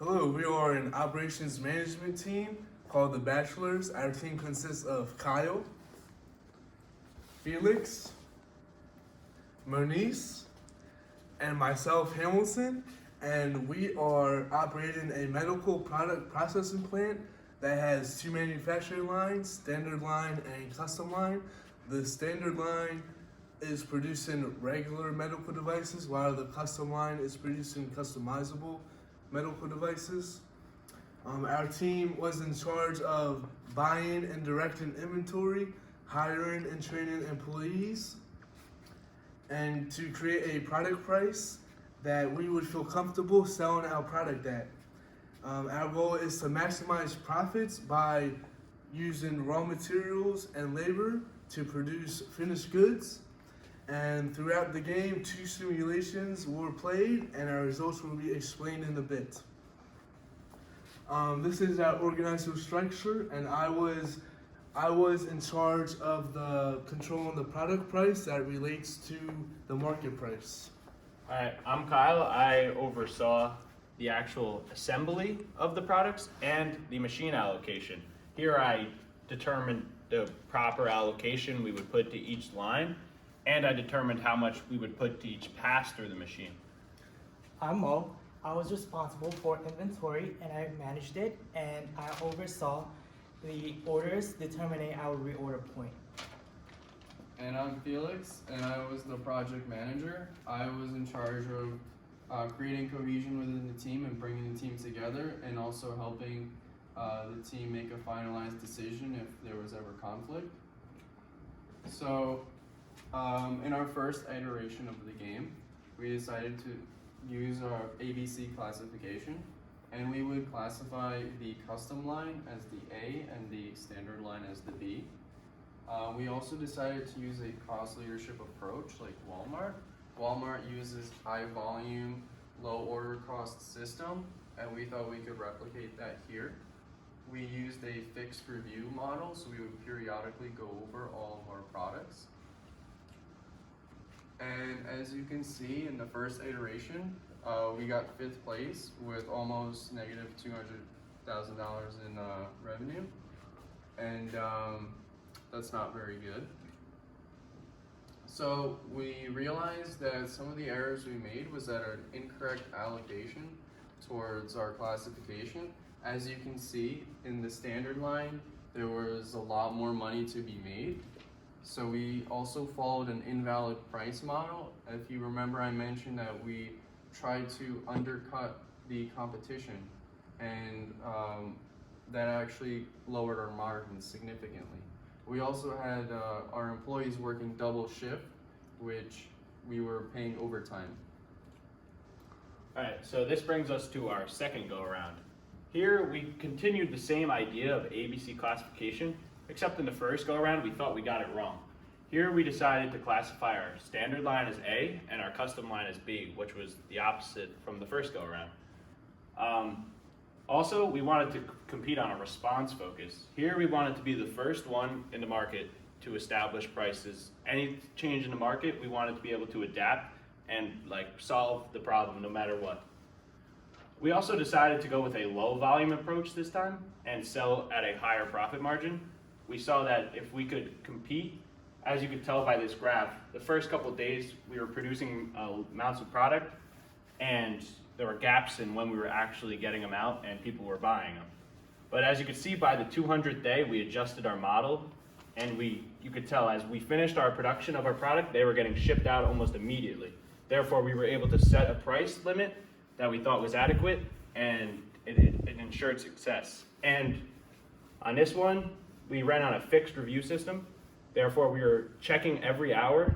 Hello, we are an operations management team called the Bachelors. Our team consists of Kyle, Felix, Moniz, and myself, Hamilton, and we are operating a medical product processing plant that has two manufacturing lines, standard line and custom line. The standard line is producing regular medical devices, while the custom line is producing customizable medical devices. Our team was in charge of buying and directing inventory, hiring and training employees, and to create a product price that we would feel comfortable selling our product at. Our goal is to maximize profits by using raw materials and labor to produce finished goods. And throughout the game, 2 simulations were played, and our results will be explained in a bit. This is our organizational structure, and I was in charge of the controlling the product price that relates to the market price. Alright, I'm Kyle. I oversaw the actual assembly of the products and the machine allocation. Here I determined the proper allocation we would put to each line, and I determined how much we would put to each pass through the machine. I'm Mo. I was responsible for inventory and I managed it, and I oversaw the orders, determining our reorder point. And I'm Felix, and I was the project manager. I was in charge of creating cohesion within the team and bringing the team together, and also helping the team make a finalized decision if there was ever conflict. So, in our first iteration of the game, we decided to use our ABC classification, and we would classify the custom line as the A and the standard line as the B. We also decided to use a cost leadership approach like Walmart. Walmart uses high volume, low order cost system, and we thought we could replicate that here. We used a fixed review model, so we would periodically go over all of our products. And as you can see in the first iteration, we got 5th place with almost negative $200,000 in revenue, and that's not very good. So we realized that some of the errors we made was that an incorrect allocation towards our classification. As you can see in the standard line, there was a lot more money to be made. So we also followed an invalid price model. If you remember, I mentioned that we tried to undercut the competition, and that actually lowered our margins significantly. We also had our employees working double shift, which we were paying overtime. Alright, so this brings us to our second go around. Here we continued the same idea of ABC classification, except in the first go around we thought we got it wrong. Here we decided to classify our standard line as A and our custom line as B, which was the opposite from the first go around. Also, we wanted to compete on a response focus. Here we wanted to be the first one in the market to establish prices. Any change in the market, we wanted to be able to adapt and solve the problem no matter what. We also decided to go with a low volume approach this time and sell at a higher profit margin. We saw that if we could compete, as you could tell by this graph, the first couple of days we were producing amounts of product, and there were gaps in when we were actually getting them out and people were buying them. But as you can see, by the 200th day, we adjusted our model, and you could tell as we finished our production of our product, they were getting shipped out almost immediately. Therefore, we were able to set a price limit that we thought was adequate, and it ensured success. And on this one, we ran on a fixed review system. Therefore, we were checking every hour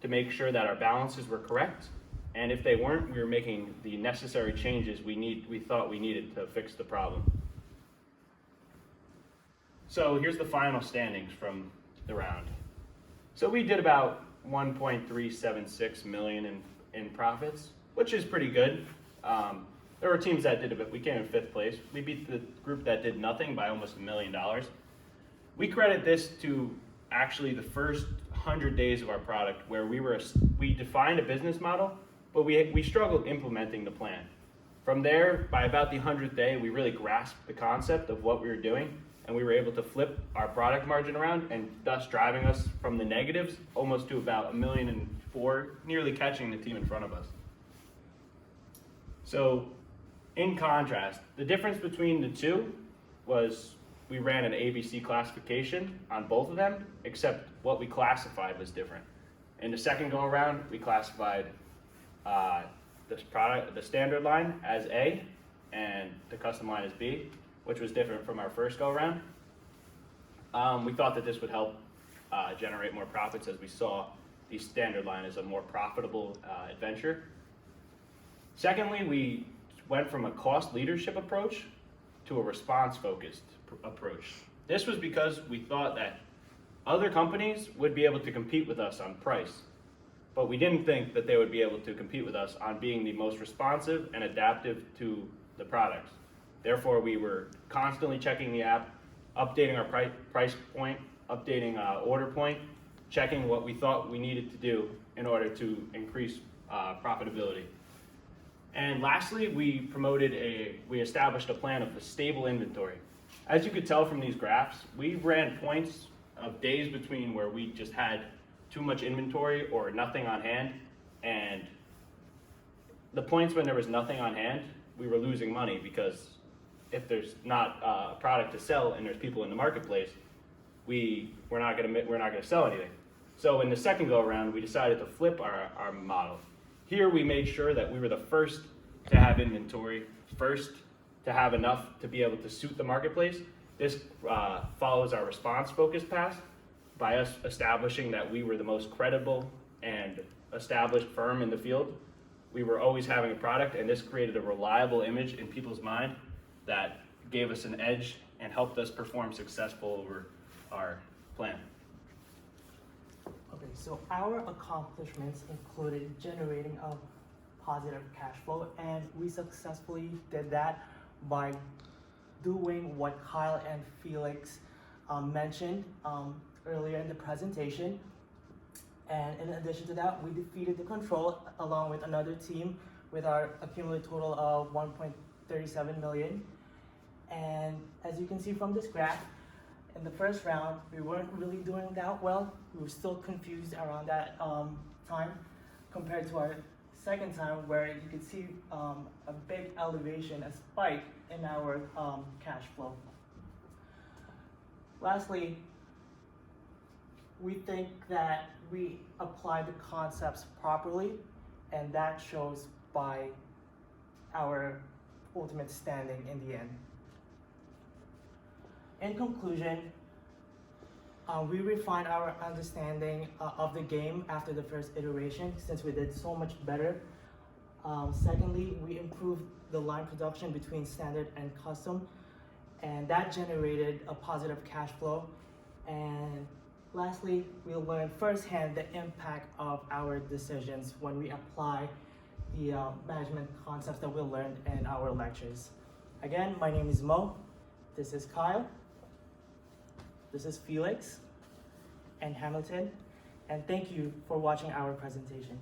to make sure that our balances were correct. And if they weren't, we were making the necessary changes we thought we needed to fix the problem. So here's the final standings from the round. So we did about 1.376 million in profits, which is pretty good. There were teams that did a bit. We came in 5th place. We beat the group that did nothing by almost $1 million. We credit this to actually the first 100 days of our product, where we defined a business model, but we struggled implementing the plan. From there, by about the 100th day, we really grasped the concept of what we were doing, and we were able to flip our product margin around, and thus driving us from the negatives almost to about $1.4 million, nearly catching the team in front of us. So, in contrast, the difference between the two was we ran an ABC classification on both of them, except what we classified was different. In the second go around, we classified the standard line as A and the custom line as B, which was different from our first go around. We thought that this would help generate more profits, as we saw the standard line as a more profitable adventure. Secondly, we went from a cost leadership approach to a response-focused approach. This was because we thought that other companies would be able to compete with us on price, but we didn't think that they would be able to compete with us on being the most responsive and adaptive to the products. Therefore, we were constantly checking the app, updating our price point, updating order point, checking what we thought we needed to do in order to increase profitability. And lastly, we established a plan of a stable inventory. As you could tell from these graphs, we ran points of days between where we just had too much inventory or nothing on hand, and the points when there was nothing on hand, we were losing money, because if there's not a product to sell and there's people in the marketplace, we're not gonna sell anything. So in the second go around, we decided to flip our model. Here we made sure that we were the first to have inventory, first to have enough to be able to suit the marketplace. This follows our response-focused path by us establishing that we were the most credible and established firm in the field. We were always having a product, and this created a reliable image in people's mind that gave us an edge and helped us perform successful over our plan. Okay, so our accomplishments included generating a positive cash flow, and we successfully did that by doing what Kyle and Felix mentioned earlier in the presentation. And in addition to that, we defeated the Control along with another team with our accumulated total of 1.37 million. And as you can see from this graph, in the first round, we weren't really doing that well. We were still confused around that time compared to our second time, where you could see a big elevation, a spike in our cash flow. Lastly, we think that we apply the concepts properly, and that shows by our ultimate standing in the end. In conclusion, we refined our understanding of the game after the first iteration, since we did so much better. Secondly, we improved the line production between standard and custom, and that generated a positive cash flow. And lastly, we learned firsthand the impact of our decisions when we apply the management concepts that we learned in our lectures. Again, my name is Mo. This is Kyle. This is Felix and Hamilton. And thank you for watching our presentation.